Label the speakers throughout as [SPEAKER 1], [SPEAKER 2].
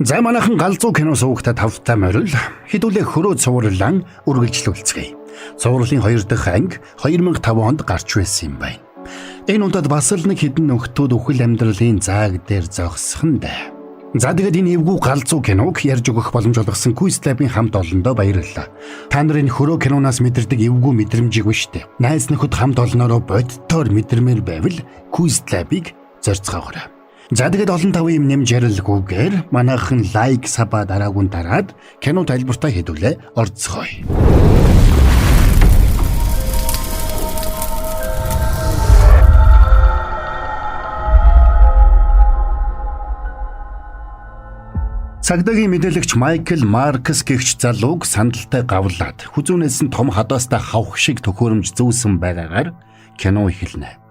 [SPEAKER 1] За манайхан галзуу кино суугата тавтаа морил хэдүүлээ хөрөө цувралан үргэлжлүүлцгээе. Цувралын 2 дахь анги 2005 онд гарч байсан юм байна. Энэ удаад бас л нэг хэдэн нөхдүүд үхэл амьдралын зааг дээр зогсхон даа. За тэгээд энэ эвгүй галзуу киног ярьж өгөх боломж олгосон Quiz Lab-ийн хамт олондоо баярлалаа. Та нарын хөрөө киноноос мэдэрдэг эвгүй мэдрэмжийг биштэй. Найз нөхөд хамт олноороо боддоор мэдэрмээр байвал Quiz Lab-ыг зорцгоогоорой. За тэгээд олон тавын юм нэмж ярилгүйгээр манайхан лайк саба дараагүй дараад кино тайлбартаа хэдүүлээ орцгоё. Цагдаагийн мэдээлэгч Майкл Маркс гэгч залууг сандалтай гавлаад хүзүүнээс нь том хадаастай хавх шиг төхөөрөмж зөөсөн байгаагаар кино эхэлнэ.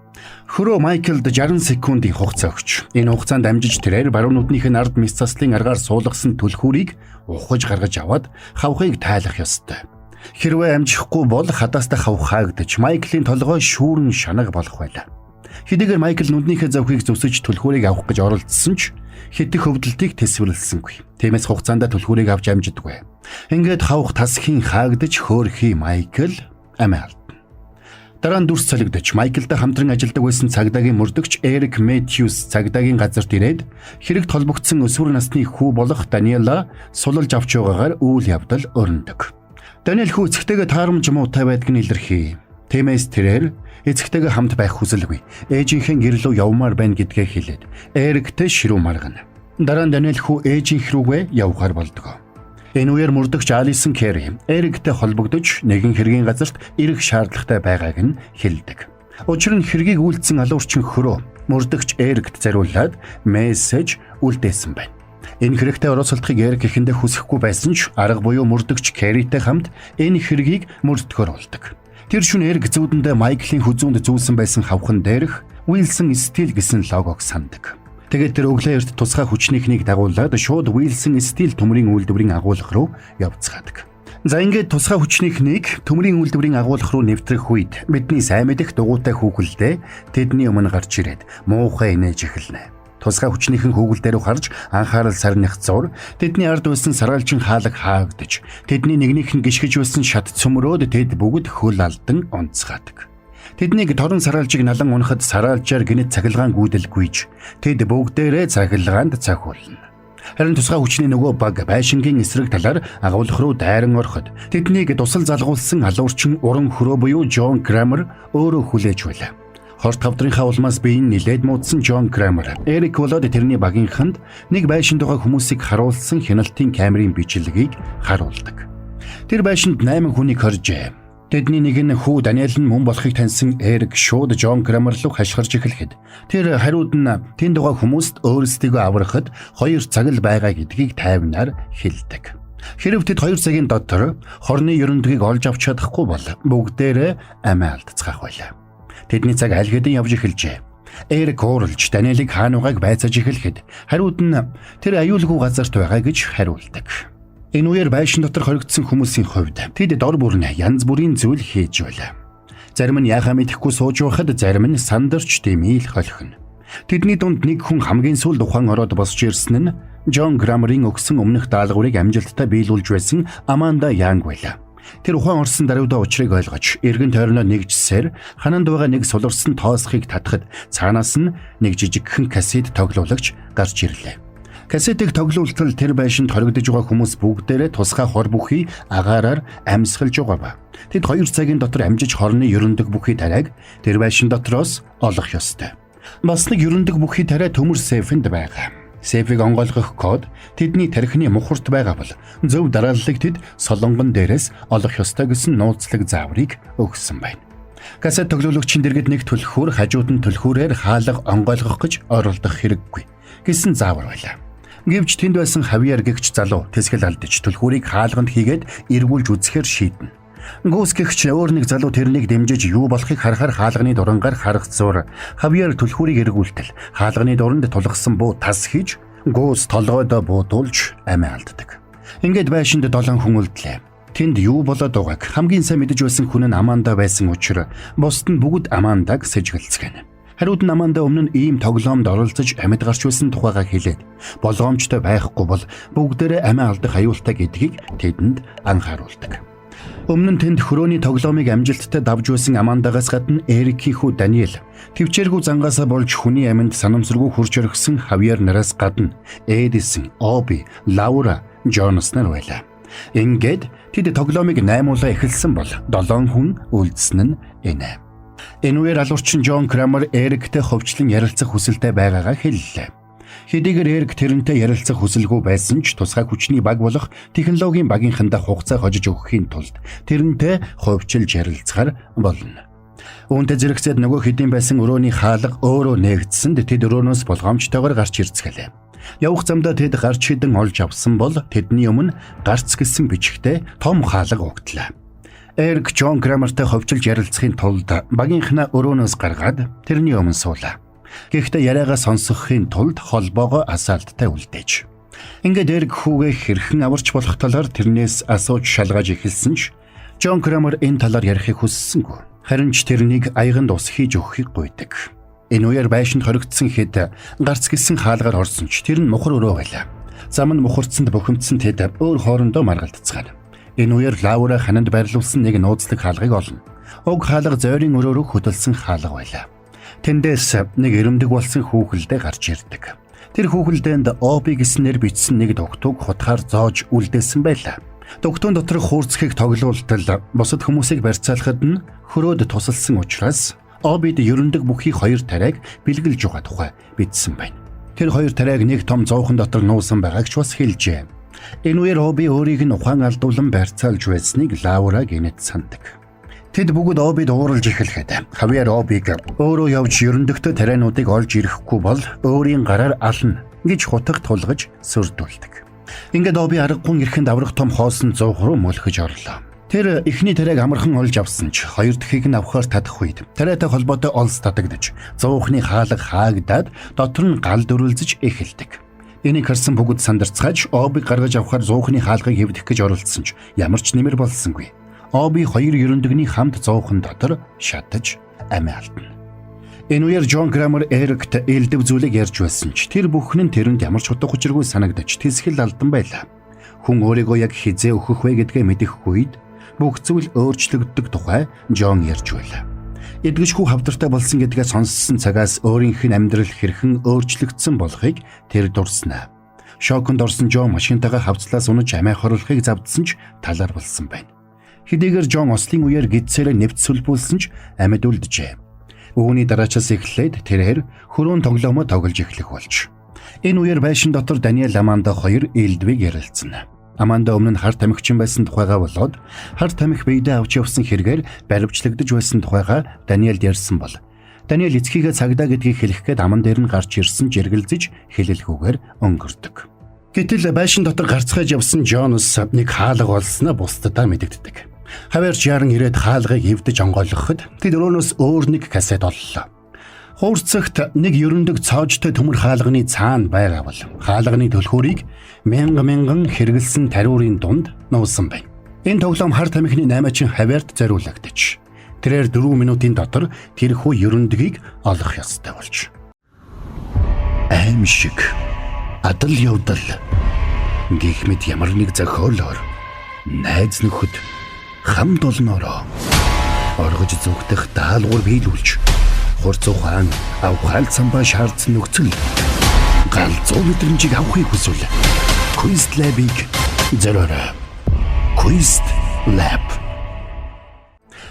[SPEAKER 1] Хөрөө Майклд 60 секундын хугацаа өгч энэ хугацаанд амжиж тэрээр баруун нүднийх нь ард мис заслын аргаар суулгасан түлхүүрийг ухаж гаргаж аваад хавхыг тайлах ёстой. Хэрвээ амжихгүй бол хадаастай хавх хаагдаж Майклийн толгой шүүрэн шанаг болох байлаа. Хэдийгээр Майкл нүднийхээ завхийг зөвсөж түлхүүрийг авах гэж оролдсон ч хэтэх хөвдөлтийг тэсвэрлсэнгүй. Тиймээс хугацаанд түлхүүрийг авч амжидаггүй. Ингээд хавх тасхийн хаагдаж хөөрхий Майкл амиа. Дараа нь дүрс солигдож Майклтай хамтран ажилладаг байсан цагдаагийн мөрдөгч Эрик Мэтьюс цагдаагийн газарт ирээд хэрэг толбогдсон өсвөр насны хүү болох Даниэла сулалж авч байгаагаар үйл явдал өрнөдөг. Даниэл хүү эцэгтэйгээ таарамж муутай байдгийг илэрхий. Тиймээс тэрээр эцэгтэйгээ хамт байх хүсэлгүй. Ээжийнхээ гэр рүү явмаар байна гэдгээ хэлээд Эриктэй ширүү маргана. Дараа нь Даниэл хүү ээжийнх рүүгээ явахаар болдог. Энэ үеэр мөрдөгч Алисон Керри Эриктэй холбогдож нэгэн хэргийн газарт ирэх шаардлагатай байгааг нь хэлдэг. Учир нь хэргийг үйлдсэн алуурчин хөрөө мөрдөгч Эрикт зориулаад мессеж үлдээсэн байна. Энэ хэрэгтээ оролцохыг Эрик эхэндээ хүсэхгүй байсан ч арга буюу мөрдөгч Керритэй хамт энэ хэргийг мөрдөхөр болдог. Тэр шөнө Эрик зүүдэндээ Майклийн хүзүүнд зүүсэн байсан хавхан дээрх Wilson Steel гэсэн логог сандаг. Тэгээд тэр өглөө эрт тусгай хүчнийхнийг дагуулад шууд Wilson Steel төмрийн үйлдвэрийн агуулга руу явцгаадаг. За ингээд тусгай хүчнийхнийг төмрийн үйлдвэрийн агуулга руу нэвтрэх үед бидний сайн мэдих дугуйтай хүүхэлдээ тэдний өмнө гарч ирээд муухай инээж эхэлнэ. Тусгай хүчнийхэн хүүхэлдээ рүү харж анхаарал сарних зур тэдний ард байсан саргалжин хаалга хаагдаж тэдний нэгнийх нь гიშгэж байсан шат цөмрөөд тэд бүгд хөл алдан онцгаадаг. Тэднийг торон саралжиг налан унахад саралжаар гинэт цахилгаан гүйдэлгүйж тэд бүгдээрээ цахилгаанд цахиулна. Харин тусгай хүчний нөгөө баг байшингийн эсрэг талаар агуулга руу дайран ороход тэднийг тусал залгуулсан алуурчин уран хөрөө буюу Джон Крамер өөрөө хүлээж байлаа. Хорт хавдрынхаа улмаас биеийн нилээд муудсан Джон Крамер Эрик болоод тэрний багийнханд нэг байшинд байгаа хүмүүсийг харуулсан хяналтын камерын бичлэгийг харуулдаг. Тэр байшинд 8 хүнийг хоржээ. Тэдний нэг нь хүү Даниэл нь мөн болохыг таньсан Эрик шууд Джон Крамер руу хашгирч эхлэхэд тэр хариуд нь тэнд байгаа хүмүүст өөрсдийгөө аврахад 2 цаг л байгаа гэдгийг тайвнаар хэлдэг. Хэрв тэд 2 цагийн дотор хорны ерөндөгийг олж авч чадахгүй бол бүгдээрээ амиа алдцгаах байлаа. Тэдний цаг аль хэдийн явж эхэлжээ. Эрик ууралж Даниэлийг хаануугааг байцааж эхлэхэд хариуд нь тэр аюулгүй газарт байгаа гэж хариулдаг. Энэ үеэр байшин дотор хоригдсон хүмүүсийн хувьд тэд дор бүрнэ янз бүрийн зүйл хийж байлаа. Зарим нь яхаа мэдэхгүй сууж байхад зарим нь сандарч дэмийл холхино. Тэдний дунд нэг хүн хамгийн сүүлд ухаан ороод босч ирсэн нь Джон Крамерийн өгсөн өмнөх даалгаврыг амжилттай биелүүлж байсан Аманда Янг байлаа. Тэр ухаан орсон даруйдаа учрыг ойлгож эргэн тойрноо нэгжсээр хананд байгаа нэг суларсан тоосхийг татахад цаанаас нь нэг жижигхэн кассет тоглуулагч гарч ирлээ. Кассетыг тоглуултал тэр байшинд хоригдож байгаа хүмүүс бүгдээрээ тусгай хор бүхий агаараар амьсгалж байгаа ба. Тэд 2 цагийн дотор амжиж хорны ерөндөг бүхий тариаг тэр байшин дотроос олох ёстой. Бас нэг ерөндөг бүхий тариа төмөр сейфэнд байгаа. Сейфийг онгойлгох код тэдний тархины мухарт байгаа бол зөв дарааллыг тэд солонгон дээрээс олох ёстой гэсэн нууцлаг зааврыг өгсөн байна. Кассет тоглуулагчийн дэргэд нэг түлхүүр хажууд нь түлхүүрээр хаалга онгойлгох гэж оролдох хэрэггүй гэсэн заавар байлаа. Гэвч тэнд байсан Хавьер гэгч залуу тэсгэл алдаж түлхүүрийг хаалганд хийгээд эргүүлж үзэхээр шийднэ. Гүүс гэгч өөр нэг залуу тэрнийг дэмжиж юу болохыг харахаар хаалганы дурангаар харах зур Хавьер түлхүүрийг эргүүлтэл хаалганы дуранд тулгсан буу тас хийж гүүс толгойдоо буудуулж амиа алддаг. Ингээд байшинд 7 хүн үлдлээ. Тэнд юу болоод байгааг хамгийн сайн мэдэж байсан хүн нь Аманда байсан учраас бусд нь бүгд Амандаг сэжгэлцгэнэ. Хариуд нь Аманда өмнө нь ийм тоглоомд оролцож амьд гарч байсан тухайгаа хэлээд болгоомжтой байхгүй бол бүгдээрээ амиа алдах аюултай гэдгийг тэдэнд анхааруулдаг. Өмнө нь тэнд хөрөөний тоглоомыг амжилттай давж байсан Амандагаас гадна Эрикийн хүү Даниэл, төвчээргүй зангаасаа болж хүний амьд санамсаргүй хурж орхисон Хавьер нараас гадна Эдисон, Оби, Лаура, Джонс нар байлаа. Ингээд тэд тоглоомыг 8-уулаа эхэлсэн бол 7 хүн үлдсэн нь энэ. Энэ үеэр алуурчин Джон Крамер Эриктэй ховчлон ярилцах хүсэлтэй байгаагаа хэллээ. Хэдийгээр Эрик тэрнтэй ярилцах хүсэлгүй байсан ч тусгай хүчний баг болох технологийн багийнхандаа хугацаа хожиж өгөхийн тулд тэрнтэй ховчилж ярилцахаар болно. Үүнтэй зэрэгцээд нөгөө хэдийн байсан өрөөний хаалга өөрөө нээгдсэнд тэд өрөөнөөс болгоомжтойгоор гарч ирцгэлээ. Явах замдаа тэд гарч хідэн олж авсан бол тэдний өмнө гарц гэсэн бичгтээ том хаалга угтлаа. Эрик Джон Крамертэй ховчилж ярилцахын тулд багийнхнаа өрөөнөөс гаргаад тэрний өмнө суулаа. Гэхдээ яриагаа сонсохын тулд холбоогоо асаалттай үлдээж. Ингээд Эрик хүүгээ хэрхэн аварч болох талаар тэрнээс асууж шалгаж эхэлсэн ч Джон Крамер энэ талаар ярихыг хүссэнгүй. Харин ч тэрнийг аяганд ус хийж өгөхийг гуйдаг. Энэ үеэр байшинд хоригдсон хэд гарц гисэн хаалгаар орсон ч тэр нь мухар өрөө байлаа. Зам нь мухарцсанд бухимдсан тэд өөр хоорондоо маргалдцгаана. Энэ үеэр Лаура хананд байрлуулсан нэг нууцлаг хаалгыг олно. Уг хаалга зойрын өрөөрөө хөдөлсөн хаалга байлаа. Тэндээс нэг эрэмдэг болсон хүүхэлдээ гарч ирдэг. Тэр хүүхэлдээнд Оби гэснээр бичсэн нэг дугтуг хутгаар зоож үлдээсэн байлаа. Дугтуун дотор хуурцгийг тоглуултал бусад хүмүүсийг барьцаалахад нь хөрөөд тусалсан учраас Обид ерөндөг бүхий 2 тариаг бэлгэлж байгаа тухай бичсэн байна. Тэр 2 тариаг нэг том зоохон дотор нуусан байгааг ч бас хэлжээ. Энэ үеэр Оби өөрийг нь ухаан алдуулан барьцаалж байсныг Лаура гинэт сандаг. Тэд бүгд Обид ууралж эхлэхэд Хавьер Обиг өөрөө явж ерөндөгтөө тариануудыг олж ирэхгүй бол өөрийн гараар ална гэж хутаг тулгаж сүрдүүлдэг. Ингээд Оби аргагүй ирэхэд аврах том хоосон зуух руу мөлхөж орлоо. Тэр эхний тариаг амархан олж авсан ч хоёр дахийг нь авахар татах үед тариатай холбоотой олз татагдж зуухны хаалга хаагдаад дотор нь гал дөрвөлзөж эхэлдэг. Энийг харсан бүгд сандарцгааж Обиг гаргаж авахар зуухны хаалгыг хэвдэх гэж оролдсон ч ямар ч нэмэр болсонгүй. Оби 2 ерөндөгний хамт зуухан дотор шатаж амиа алдна. Энэ үеэр Джон Крамер Эрикт элдв зүйлийг ярьж байсан ч тэр бүхэн нь тэрэнд ямар ч утга учиргүй санагдаж тэсгэл алдан байлаа. Хүн өөрийгөө яг хизээ өгөх вэ гэдгээ мэдэхгүй үед бүх зүйл өөрчлөгддөг тухай Джон ярьж байлаа. Эдгэжгүй хавдартай болсон гэдгээ сонссон цагаас өөрийнх нь амьдрал хэрхэн өөрчлөгдсөн болохыг тэр дурснаа. Шоконд орсон Джон машинтайгаа хавцлаас унаж амиа хорлохыг завдсан ч талаар болсон байна. Хэдийгээр Джон ослын үеэр гидсээрээ нэвт сүлбүүлсэн ч амьд үлджээ. Үүний дараачаас эхлээд тэрээр хөрөөн тоглоомоо тоглож эхлэх болж. Энэ үеэр байшин дотор Даниэл Аманда 2 элдвийг ярилцсан. Аманда өмнө нь хар тамхичин байсан тухайгаа болоод хар тамхи биедээ авч явсан хэрэгээр баривчлагдж байсан тухайгаа Даниэлд ярьсан бол Даниэл эцгийгээ цагдаа гэдгийг хэлэх гээд аман дээр нь гарч ирсэн жиргэлзэж хэлэлгүйгээр өнгөрдөг. Гэтэл байшин дотор гарцгааж явсан Джонс нэг хаалга олсноо бусдадаа мэдэгддэг. Хавьер Жаран ирээд хаалгыг эвдэж онгойлгоход тэд өрөөнөөс өөр нэг касет оллоо. Хуурцагт нэг ерөндөг цоожтой төмөр хаалганы цаана байгаа бол хаалганы төлхөөрийг мянган хэрэгэлсэн тариурын дунд нуусан байна. Энэ тоглоом хар тамхины 8-чин Хавьерт зориулагдаж тэрээр 4 минутын дотор тэрхүү ерөндгийг олох ёстой болж. Аимшиг адал явдал гэх мэт ямар нэг зохиолоор найз нөхөд хамт олноороо оргож зүгтэх даалгавар биелүүлж хурц ухаан авахал самбаа шаардсан нөхцөл галзуу мэдрэмжийг авахыг хүсвэл Quest Lab-ыг зориорой. Quest Lab.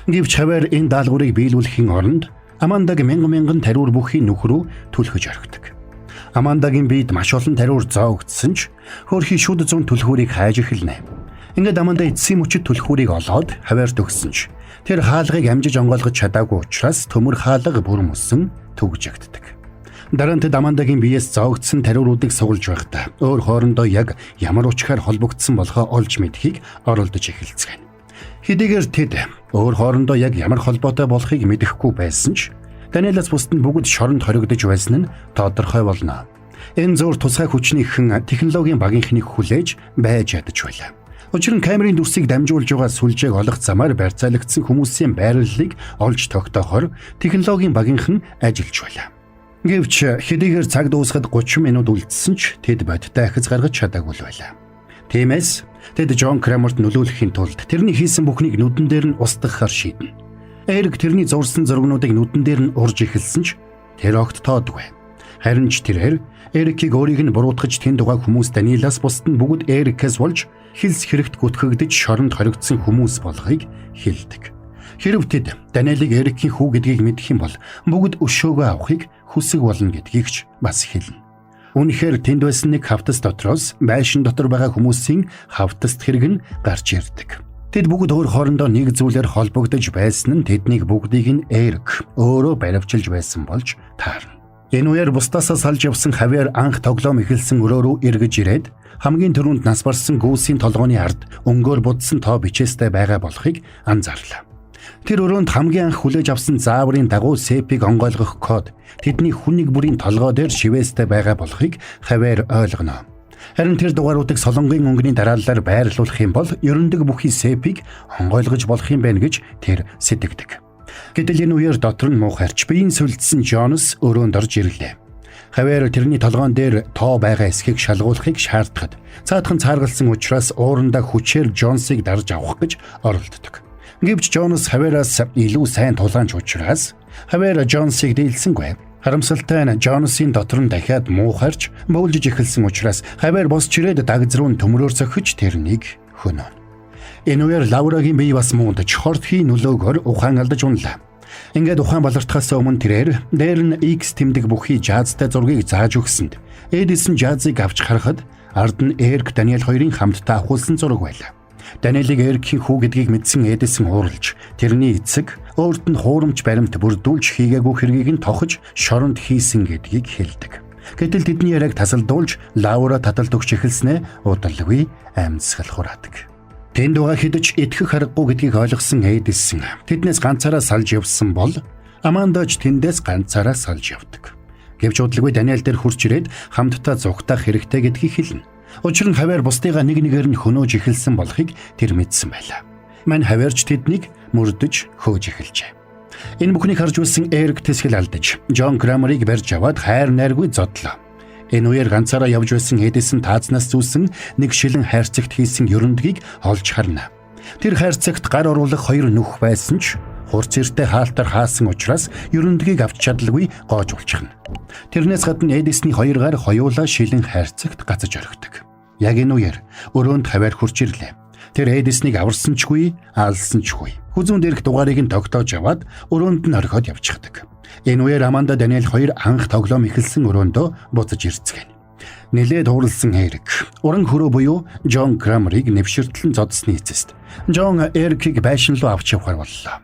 [SPEAKER 1] Гэвч Хавьер энэ даалгаврыг биелүүлэхийн оронд Амандаг мянган тариур бүхий нүх рүү түлхэж орхидог. Амандагийн биед маш олон тариур зоогдсон ч хөөрхий шүд зүүн түлхүүрийг хайж эхэлнэ. Ингээд Аманда эцсийн мөчөд түлхүүрийг олоод Хавьерт өгсөн ч тэр хаалгыг амжиж онгойлгож чадаагүй учраас төмөр хаалга бүр мөсөн түгжигддэг. Дараа нь Амандагийн биеэс зоогдсон тариуруудыг сугалж байхдаа өөр хоорондоо яг ямар учраар холбогдсон болохоо олж мэдхийг оролдож эхэлцгээв. Хэдийгээр тэд өөр хоорондоо яг ямар холбоотой болохыг мэдэхгүй байсан ч Даниэлээс бусд нь бүгд шоронд хоригдож байсан нь тодорхой болно. Энэ зур тусгай хүчнийхэн технологийн багийнхныг хүлээж байж ядаж байлаа. Учир нь камерын дүрсийг дамжуулж байгаа сүлжээг олох замаар барьцаалагдсан хүмүүсийн байрлалыг олж тогтоохоор технологийн багийнхан ажиллаж байлаа. Гэвч хэдийгээр цаг дуусахад 30 минут үлдсэн ч тэд бодтой ахиц гаргаж чадаагүй байлаа. Тиймээс тэд Джон Крамерт нөлөөлөхийн тулд тэрний хийсэн бүхнийг нүдэн дээр нь устгахаар шийднэ. Эрик тэрний зурсан зургнуудыг нүдэн дээр нь урж эхэлсэн ч тэр огт тоодгүй. Харин ч тэрээр Эрикийг өөрийг нь буруутгаж тэнд байгаа хүмүүс Даниэлаас бусд нь бүгд Эрикээс болж хилс хэрэгт гүтгэгдэж шоронд хоригдсон хүмүүс болохыг хэлдэг. Хэрв тэд Даниэлийг Эрикийн хүү гэдгийг мэдэх юм бол бүгд өшөөгөө авахыг хүсэг болно гэдгийг ч бас хэлнэ. Үнэхээр тэнд байсан нэг хавтас дотроос байшин дотор байгаа хүмүүсийн хавтаст хэрэг нь гарч ирдэг. Тэд бүгд өөр хоорондоо нэг зүйлээр холбогдож байсан нь тэднийг бүгдийг нь Эрик өөрөө баривчилж байсан болж таарна. Энэ үеэр бусдаасаа салж явсан хавьяар анх тоглоом эхэлсэн өрөө рүү эргэж ирээд хамгийн түрүүнд нас барсан гүүсийн толгойн ард өнгөөр будсан тоо бичээстэй байгаа болохыг анзаарлаа. Тэр өрөөнд хамгийн анх хүлээж авсан зааврын дагуу сепиг онгойлгох код тэдний хүнийг бүрийн толгой дээр шивээстэй байгаа болохыг хавьяар ойлгоно. Харин тэр дугааруудыг солонгийн өнгөний дарааллаар байрлуулах юм бол ерөндөг бүхий сепиг онгойлгож болох юм байна гэж тэр сэтгэдэг. Гэтэл энэ үеэр дотор нь муухайрч биеийн сүлдсэн Джонс өрөөнд орж ирлээ. Хавьяар тэрний толгоон дээр тоо байгаа эсхийг шалгуулахыг шаардахад цаадхан цааргалсан учраас уурандаа хүчээр Джонсыг дарж авах гэж оролддог. Гэвч Джонс хавьяараас илүү сайн тулгаанч учраас хавьяар Джонсыг дийлсэнгүй. Харамсалтай нь Джонсын дотор нь дахиад муухайрч бөөлжиж эхэлсэн учраас хавьяар босч ирээд дагз руу төмрөөр цохиж тэрнийг хөнөө. Энэ үеэр Лаурагийн бие бас муундаж хортхий нөлөөгөөр ухаан алдаж унлаа. Ингээд ухаан балартахаас өмнө тэрээр дээр нь X тэмдэг бүхий жазтай зургийг зааж өгсөнд Эдисон жазыг авч харахад ард нь Эрик Даниэл хоёрын хамтдаа авахулсан зураг байлаа. Даниэлийг Эрикийн хүү гэдгийг мэдсэн Эдисон ууралж тэрний эцэг өөрт нь хуурамч баримт бүрдүүлж хийгээгүй хэргийг нь тохиж шоронд хийсэн гэдгийг хэлдэг. Гэтэл тэдний яриаг тасалдуулж Лаура таталт өгч эхэлснээ удалгүй амьсгал хураадаг. Тэнд байгаа хэдэж итгэх харахгүй гэдгийг ойлгосон Эдисон тэднээс ганцаараа салж явсан бол Амандаж тэндээс ганцаараа салж явдаг. Гэвч удалгүй Даниэл дээр хурж ирээд хамтдаа зүгтах хэрэгтэй гэдгийг хэлнэ. Учир нь хавьяар бусдыгаа нэг нэгээр нь хөнөөж эхэлсэн болохыг тэр мэдсэн байлаа. Мань хавьяарч тэднийг мөрдөж хөөж эхэлжээ. Энэ бүхнийг харж үзсэн Эрик тэсгэл алдаж Джон Крамерыг барьж аваад хайр найргүй зодлоо. Энэ үеэр ганцаараа явж байсан Эдисон таазнаас зүүсэн нэг шилэн хайрцагт хийсэн ерөндгийг олж харна. Тэр хайрцагт гар оруулах хоёр нүх байсан ч хурц эртээ хаалтар хаасан учраас ерөндгийг авч чадалгүй гоож улчихна. Тэрнээс гадна Эдисний хоёр гар хоёулаа шилэн хайрцагт гацаж орхидог. Яг энэ үеэр өрөөнд хавьяар хурж ирлээ. Тэр Эдиснийг аварсанчгүй, аалсанчгүй. Хүзүүн дээрх дугаарыг нь тогтоож аваад өрөөнд нь орхиод явчихдаг. Энэ үеэр Аманда Даниэл хоёр анх тоглоом эхэлсэн өрөөндөө буцаж ирцгэн. Нэлээд хууралсан Эрик уран хөрөө буюу Джон Крамерыг нэвширтлэн зодсны эцэст Джон Эрикийг байшин руу авч явахар боллоо.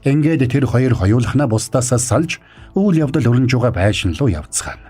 [SPEAKER 1] Ингээд тэр хоёр хоёулахна бусдаасаа салж үйл явдал өрнөж байгаа байшин руу явцгаана.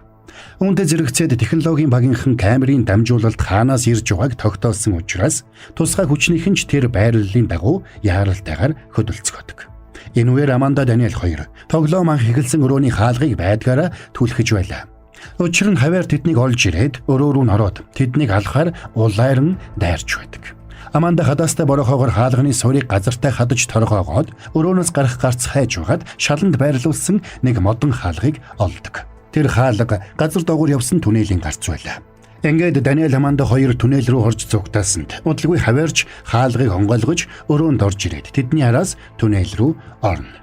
[SPEAKER 1] Үүнтэй зэрэгцээд технологийн багийнхан камерын дамжуулалт хаанаас ирж байгааг тогтоосон учраас тусгай хүчнийхэн ч тэр байрлалын дагуу яаралтайгаар хөдөлцгөөдөг. Энэ үеэр Аманда Даниэл хоёр тоглоом анх эхэлсэн өрөөний хаалгыг байдгаараа түлхэж байлаа. Учир нь хавьяар тэднийг олж ирээд өрөө рүү нороод тэднийг алхахаар улайр нь дайрч байдаг. Аманда хадаастай борохоогоор хаалганы суурийг газартай хадаж торгоогоод өрөөнөөс гарах гарц хайж байгаад шаланд байрлуулсан нэг модон хаалгыг олдог. Тэр хаалга газар доогуур явсан түнэлийн гарц байлаа. Ингээд Даниэл Аманда хоёр түнэл рүү орж зүгтаасанд удалгүй хавьяарч хаалгыг онгойлгож өрөөнд орж ирээд тэдний араас түнэл рүү орно.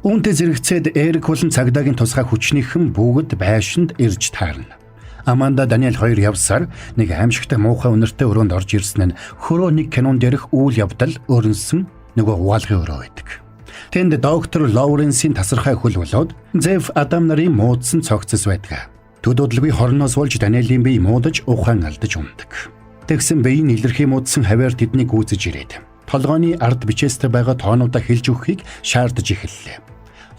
[SPEAKER 1] Үүнтэй зэрэгцээд Эрик болон цагдаагийн тусгай хүчнийхэн бүгд байшинд ирж таарна. Аманда Даниэл хоёр явсаар нэг аимшигтай муухай үнэртэй өрөөнд орж ирсэн нь хөрөө нэг кинон дээрх үйл явдал өрнсөн нөгөө хуваалгын өрөө байдаг. Тэнд доктор Лоуренсийн тасархай хөл болоод Зев Адам нарын муудсан цогцос байдаг. Төдөөдлгүй хорноос болж Даниэлийн бие муудаж ухаан алдаж ундаг. Тэгсэн биеийн илэрхий муудсан хавьяар тэднийг гүйцэж ирээд толгойн ард бичээстэй байгаа тоонуудаа хэлж өгөхийг шаардаж эхэллээ.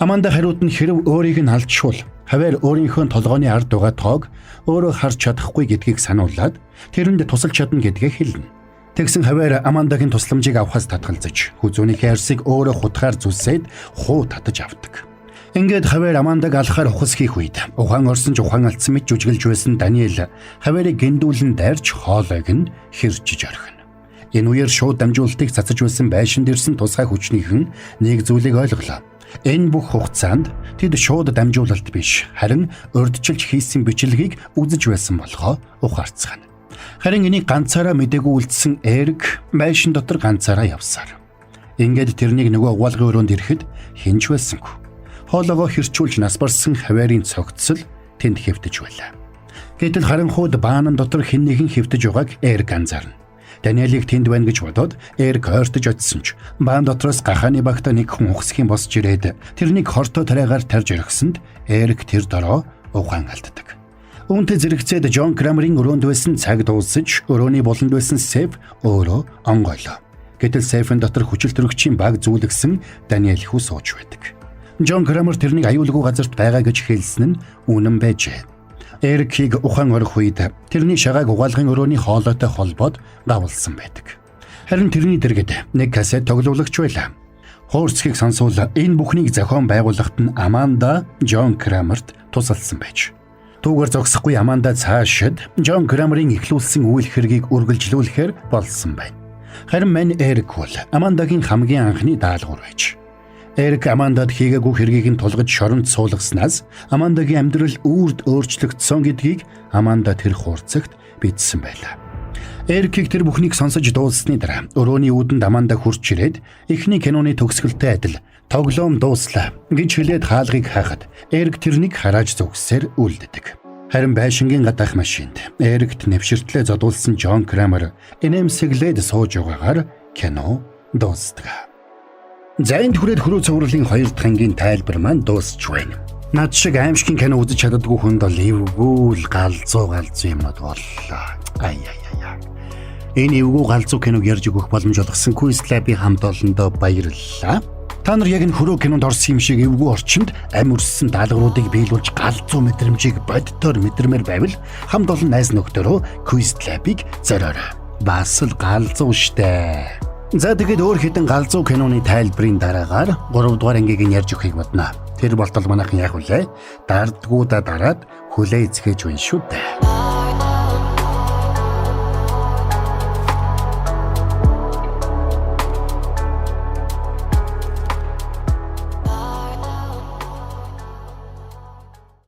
[SPEAKER 1] Аманда хариуд нь хэрв өөрийг нь алдшвал хавьяар өөрийнхөө толгойн ард байгаа тоог өөрөө харж чадахгүй гэдгийг сануулад тэрэнд тусалж чадна гэдгээ хэлнэ. Тэгсэн хавьяар Амандагийн тусламжийг авахаас татгалзаж хүзүүнийхээ арсыг өөрөө хутгаар зүсээд хуу татаж авдаг. Ингээд хавьяар Амандаг алхахаар ухас хийх үед ухаан орсон ч ухаан алдсан мэт жүжиглж байсан Даниэл хавьяарыг гиндүүлэн дайрч хоолойг нь хэрчиж орхино. Энэ үеэр шууд дамжуулалтыг цацаж байсан байшинд ирсэн тусгай хүчнийхэн нэг зүйлийг ойлголоо. Энэ бүх хугацаанд тэд шууд дамжуулалт биш, харин урьдчилж хийсэн бичлэгийг үзэж байсан болохоо ухаарцгаана. Харин энийг ганцаараа мэдээгүй үлдсэн Эрик байшин дотор ганцаараа явсаар. Ингээд тэрнийг нөгөө угаалгын өрөөнд ирэхэд хинч байсангүй. Хоолоогоо хэрчүүлж нас барсан хаваарийн цогцол тэнд хэвтэж байлаа. Гэтэл харанхууд баанан дотор хэн нэгэн хэвтэж байгааг Эрик анзаарна. Даниэлийг тэнд байна гэж бодоод Эрик ойртож очисон ч баан дотроос гахааны багта нэг хүн ухсхийн босч ирээд тэрнийг хортой тариагаар тарж орхисонд Эрик тэр дороо ухаан алддаг. Үүнтэй зэрэгцээд Джон Крамерийн өрөөнд байсан цаг дуусаж өрөөний болонд байсан Сэф өөрөө онгойлоо. Гэтэл Сэфэн дотор хүчил төрөгчийн баг зүйлгсэн Даниэл хүү сууж байдаг. Джон Крамер тэрнийг аюулгүй газарт байгаа гэж хэлсэн нь үнэн байжээ. Эрикийг ухаан орох үед тэрний шагааг угаалгын өрөөний хоолойтой холбоод гавлсан байдаг. Харин тэрний дэргэд нэг касет тоглоулагч байлаа. Хуурцгийг сонсвол энэ бүхнийг зохион байгуулахад нь Аманда Джон Крамерт тусалсан байж. Түүгээр зогсохгүй Аманда цаашид Джон Крамерийн эхлүүлсэн үйл хэргийг үргэлжлүүлэхээр болсон байна. Харин мань Эрик бол Амандагийн хамгийн анхны даалгавар байж. Эрик Амандад хийгээгүй хэргийг нь тулгаж шоронд суулгаснаас Амандагийн амьдрал үрд өөрчлөгдсөн гэдгийг Аманда тэр хуурцагт бичсэн байлаа. Эрикийг тэр бүхнийг сонсож дууссаны дараа өрөөний үүдэнд Аманда хурж ирээд эхний киноны төгсгөлтэй адил тоглоом дууслаа гэж хэлээд хаалгыг хаахад Эрик тэрнийг харааж зүгсээр үлддэг. Харин байшингийн гадаах машинд Эрикт нэвширтлээ зодуулсан Джон Крамер инээмсэглээд сууж байгаагаар кино дуустдаг. За энэ хүрээд хөрөө цувралын 2 дахь ангийн тайлбар маань дуусч байна. Наад шиг аимшигын кино үзэж чаддаггүй хүнд бол эвгүй галзуу юмнууд боллоо. Энэ эвгүй галзуу киног ярьж өгөх боломж олгосон Quiz Lab-ийн хамт олондоо баярлалаа. Та нар яг энэ хөрөө кинонд орсон юм шиг эвгүй орчинд амь үрссэн даалгавруудыг биелүүлж галзуу мэдрэмжийг боддоор мэдэрмээр байвал хамт олон найз нөхдөөрөө Quiz Lab-ыг зориорой. Бас л галзуу штэ. За тэгээд өөр хэдэн галзуу киноны тайлбарын дараагаар 3 дугаар ангийг ярьж өгөхийг бодно. Тэр болтол манайхан яг үлээ. Дардгуудаа дараад хүлээ эзгэж байна шүү дээ.